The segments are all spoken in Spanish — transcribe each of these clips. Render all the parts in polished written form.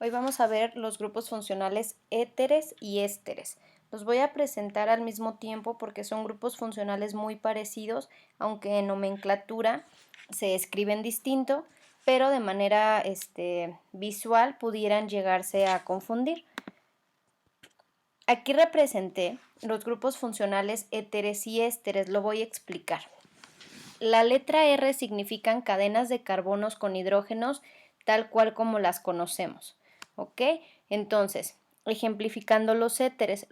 Hoy vamos a ver los grupos funcionales éteres y ésteres. Los voy a presentar al mismo tiempo porque son grupos funcionales muy parecidos, aunque en nomenclatura se escriben distinto, pero de manera visual pudieran llegarse a confundir. Aquí representé los grupos funcionales éteres y ésteres, lo voy a explicar. La letra R significan cadenas de carbonos con hidrógenos tal cual como las conocemos. ¿Ok? Entonces, ejemplificando los éteres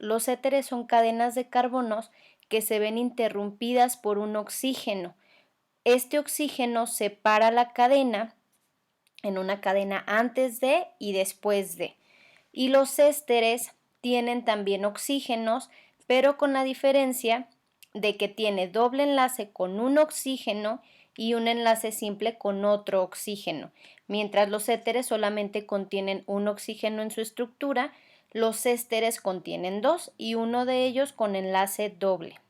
son cadenas de carbonos que se ven interrumpidas por un oxígeno. Este oxígeno separa la cadena en una cadena antes de y después de. Y los ésteres tienen también oxígenos, pero con la diferencia de que tiene doble enlace con un oxígeno y un enlace simple con otro oxígeno. Mientras los éteres solamente contienen un oxígeno en su estructura, los ésteres contienen dos y uno de ellos con enlace doble.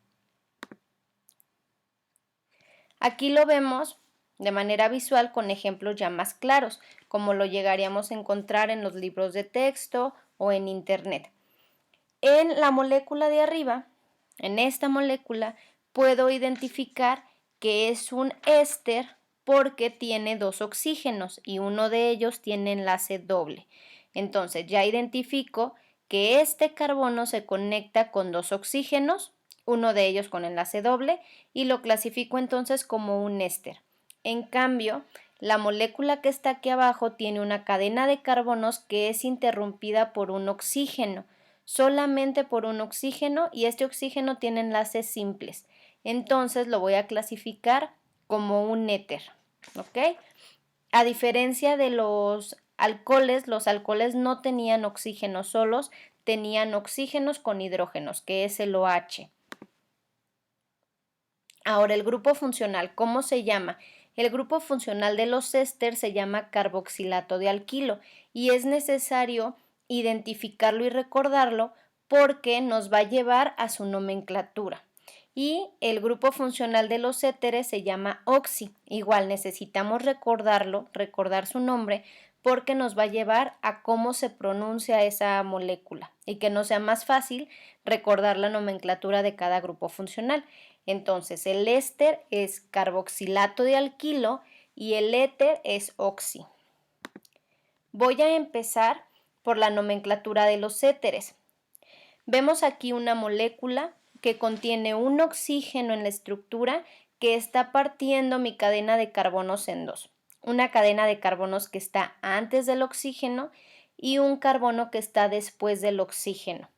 Aquí lo vemos de manera visual con ejemplos ya más claros, como lo llegaríamos a encontrar en los libros de texto o en internet. En la molécula de arriba, en esta molécula, puedo identificar que es un éster porque tiene dos oxígenos y uno de ellos tiene enlace doble. Entonces ya identifico que este carbono se conecta con dos oxígenos, uno de ellos con enlace doble, y lo clasifico entonces como un éster. En cambio, la molécula que está aquí abajo tiene una cadena de carbonos que es interrumpida por un oxígeno, solamente por un oxígeno, y este oxígeno tiene enlaces simples. Entonces lo voy a clasificar como un éter. ¿Ok? A diferencia de los alcoholes no tenían oxígenos solos, tenían oxígenos con hidrógenos, que es el OH. Ahora, el grupo funcional, ¿cómo se llama? El grupo funcional de los éster se llama carboxilato de alquilo y es necesario identificarlo y recordarlo porque nos va a llevar a su nomenclatura. Y el grupo funcional de los éteres se llama oxi. Igual necesitamos recordarlo, recordar su nombre, porque nos va a llevar a cómo se pronuncia esa molécula y que nos sea más fácil recordar la nomenclatura de cada grupo funcional. Entonces, el éster es carboxilato de alquilo y el éter es oxi. Voy a empezar por la nomenclatura de los éteres. Vemos aquí una molécula que contiene un oxígeno en la estructura que está partiendo mi cadena de carbonos en dos. Una cadena de carbonos que está antes del oxígeno y un carbono que está después del oxígeno.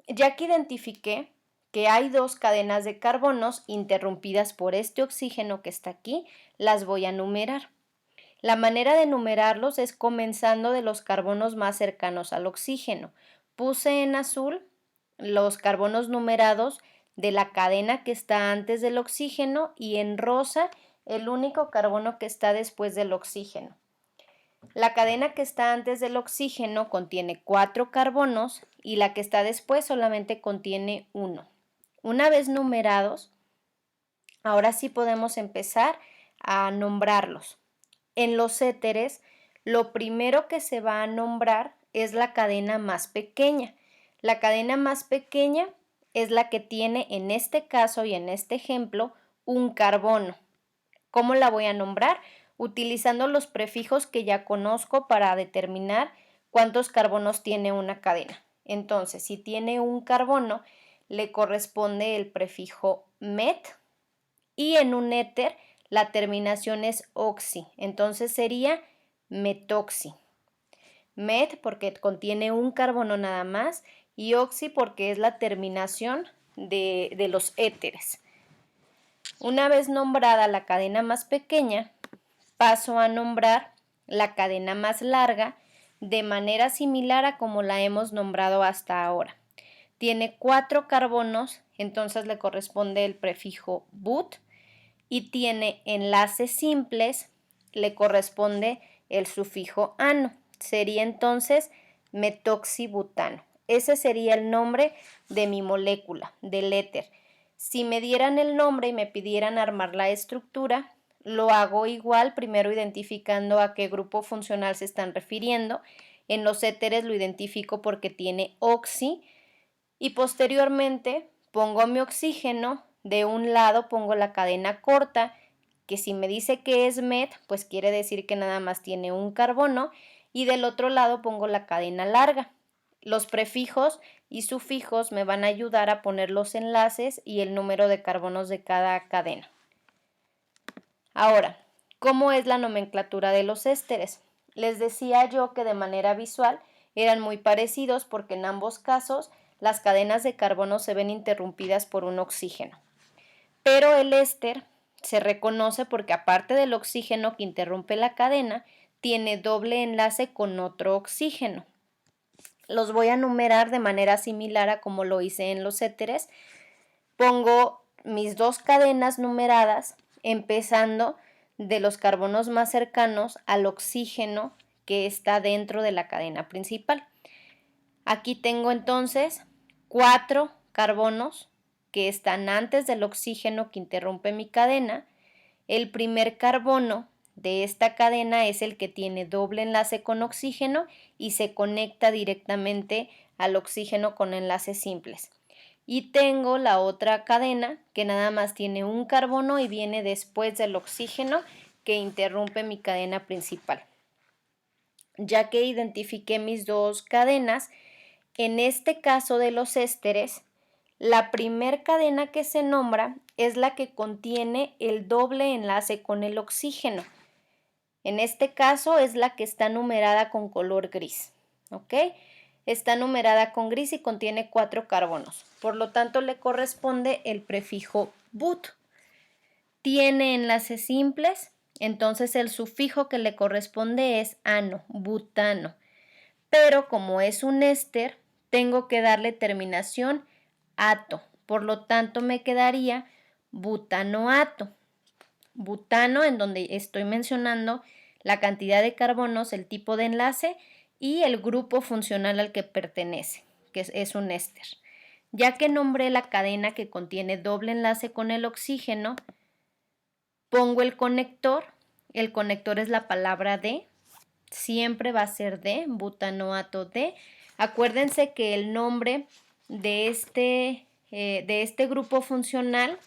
Ya que identifiqué que hay dos cadenas de carbonos interrumpidas por este oxígeno que está aquí, las voy a numerar. La manera de numerarlos es comenzando de los carbonos más cercanos al oxígeno. Puse en azul los carbonos numerados de la cadena que está antes del oxígeno y en rosa el único carbono que está después del oxígeno. La cadena que está antes del oxígeno contiene 4 carbonos y la que está después solamente contiene 1. Una vez numerados, ahora sí podemos empezar a nombrarlos. En los éteres, lo primero que se va a nombrar es la cadena más pequeña. La cadena más pequeña es la que tiene en este caso y en este ejemplo un carbono. ¿Cómo la voy a nombrar? Utilizando los prefijos que ya conozco para determinar cuántos carbonos tiene una cadena. Entonces, si tiene un carbono, le corresponde el prefijo met y en un éter la terminación es oxi, entonces sería metoxi. Met porque contiene un carbono nada más y oxi porque es la terminación de los éteres. Una vez nombrada la cadena más pequeña, paso a nombrar la cadena más larga de manera similar a como la hemos nombrado hasta ahora. Tiene 4 carbonos, entonces le corresponde el prefijo but y tiene enlaces simples, le corresponde el sufijo ano. Sería entonces metoxibutano. Ese sería el nombre de mi molécula, del éter. Si me dieran el nombre y me pidieran armar la estructura, lo hago igual, primero identificando a qué grupo funcional se están refiriendo. En los éteres lo identifico porque tiene oxi y posteriormente pongo mi oxígeno. De un lado pongo la cadena corta, que si me dice que es met, pues quiere decir que nada más tiene un carbono, y del otro lado pongo la cadena larga. Los prefijos y sufijos me van a ayudar a poner los enlaces y el número de carbonos de cada cadena. Ahora, ¿cómo es la nomenclatura de los ésteres? Les decía yo que de manera visual eran muy parecidos porque en ambos casos las cadenas de carbono se ven interrumpidas por un oxígeno. Pero el éster se reconoce porque aparte del oxígeno que interrumpe la cadena, tiene doble enlace con otro oxígeno. Los voy a numerar de manera similar a como lo hice en los éteres. Pongo mis dos cadenas numeradas, empezando de los carbonos más cercanos al oxígeno que está dentro de la cadena principal. Aquí tengo entonces 4 carbonos que están antes del oxígeno que interrumpe mi cadena. El primer carbono de esta cadena es el que tiene doble enlace con oxígeno y se conecta directamente al oxígeno con enlaces simples. Y tengo la otra cadena que nada más tiene un carbono y viene después del oxígeno que interrumpe mi cadena principal. Ya que identifiqué mis dos cadenas, en este caso de los ésteres, la primer cadena que se nombra es la que contiene el doble enlace con el oxígeno. En este caso es la que está numerada con color gris, ¿ok? Está numerada con gris y contiene 4 carbonos. Por lo tanto, le corresponde el prefijo but. Tiene enlaces simples, entonces el sufijo que le corresponde es ano, butano. Pero como es un éster, tengo que darle terminación ato. Por lo tanto, me quedaría butanoato. Butano, en donde estoy mencionando la cantidad de carbonos, el tipo de enlace y el grupo funcional al que pertenece, que es un éster. Ya que nombré la cadena que contiene doble enlace con el oxígeno, pongo el conector es la palabra de, siempre va a ser de, butanoato de. Acuérdense que el nombre de este grupo funcional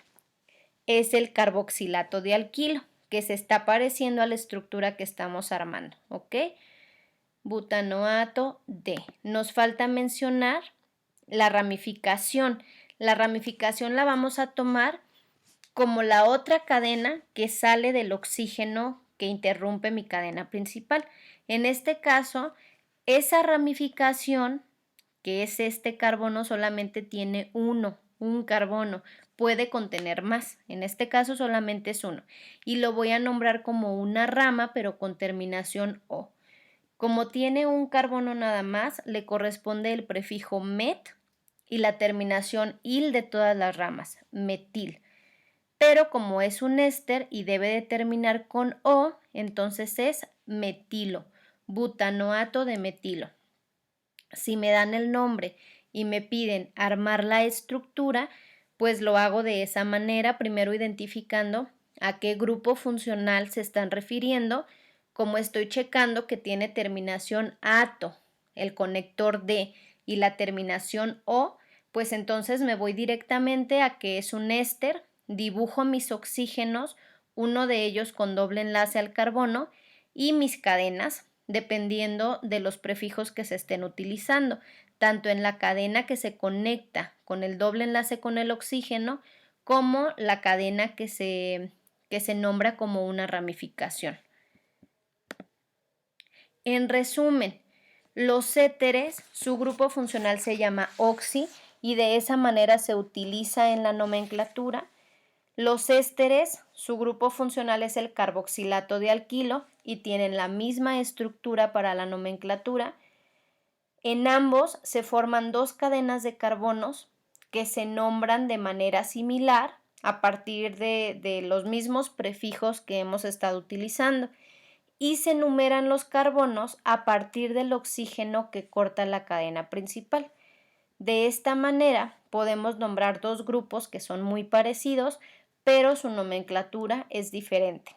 es el carboxilato de alquilo, que se está pareciendo a la estructura que estamos armando, ¿ok? Butanoato de. Nos falta mencionar la ramificación. La ramificación la vamos a tomar como la otra cadena que sale del oxígeno que interrumpe mi cadena principal. En este caso, esa ramificación, que es este carbono, solamente tiene un carbono, puede contener más, en este caso solamente es uno, y lo voy a nombrar como una rama, pero con terminación O. Como tiene un carbono nada más, le corresponde el prefijo met y la terminación il de todas las ramas, metil. Pero como es un éster y debe de terminar con O, entonces es metilo, butanoato de metilo. Si me dan el nombre y me piden armar la estructura, pues lo hago de esa manera, primero identificando a qué grupo funcional se están refiriendo, como estoy checando que tiene terminación ato, el conector D y la terminación O, pues entonces me voy directamente a que es un éster, dibujo mis oxígenos, uno de ellos con doble enlace al carbono y mis cadenas, dependiendo de los prefijos que se estén utilizando, tanto en la cadena que se conecta con el doble enlace con el oxígeno, como la cadena que se nombra como una ramificación. En resumen, los éteres, su grupo funcional se llama oxi y de esa manera se utiliza en la nomenclatura. Los ésteres, su grupo funcional es el carboxilato de alquilo y tienen la misma estructura para la nomenclatura. En ambos se forman dos cadenas de carbonos que se nombran de manera similar a partir de los mismos prefijos que hemos estado utilizando y se numeran los carbonos a partir del oxígeno que corta la cadena principal. De esta manera podemos nombrar dos grupos que son muy parecidos, pero su nomenclatura es diferente.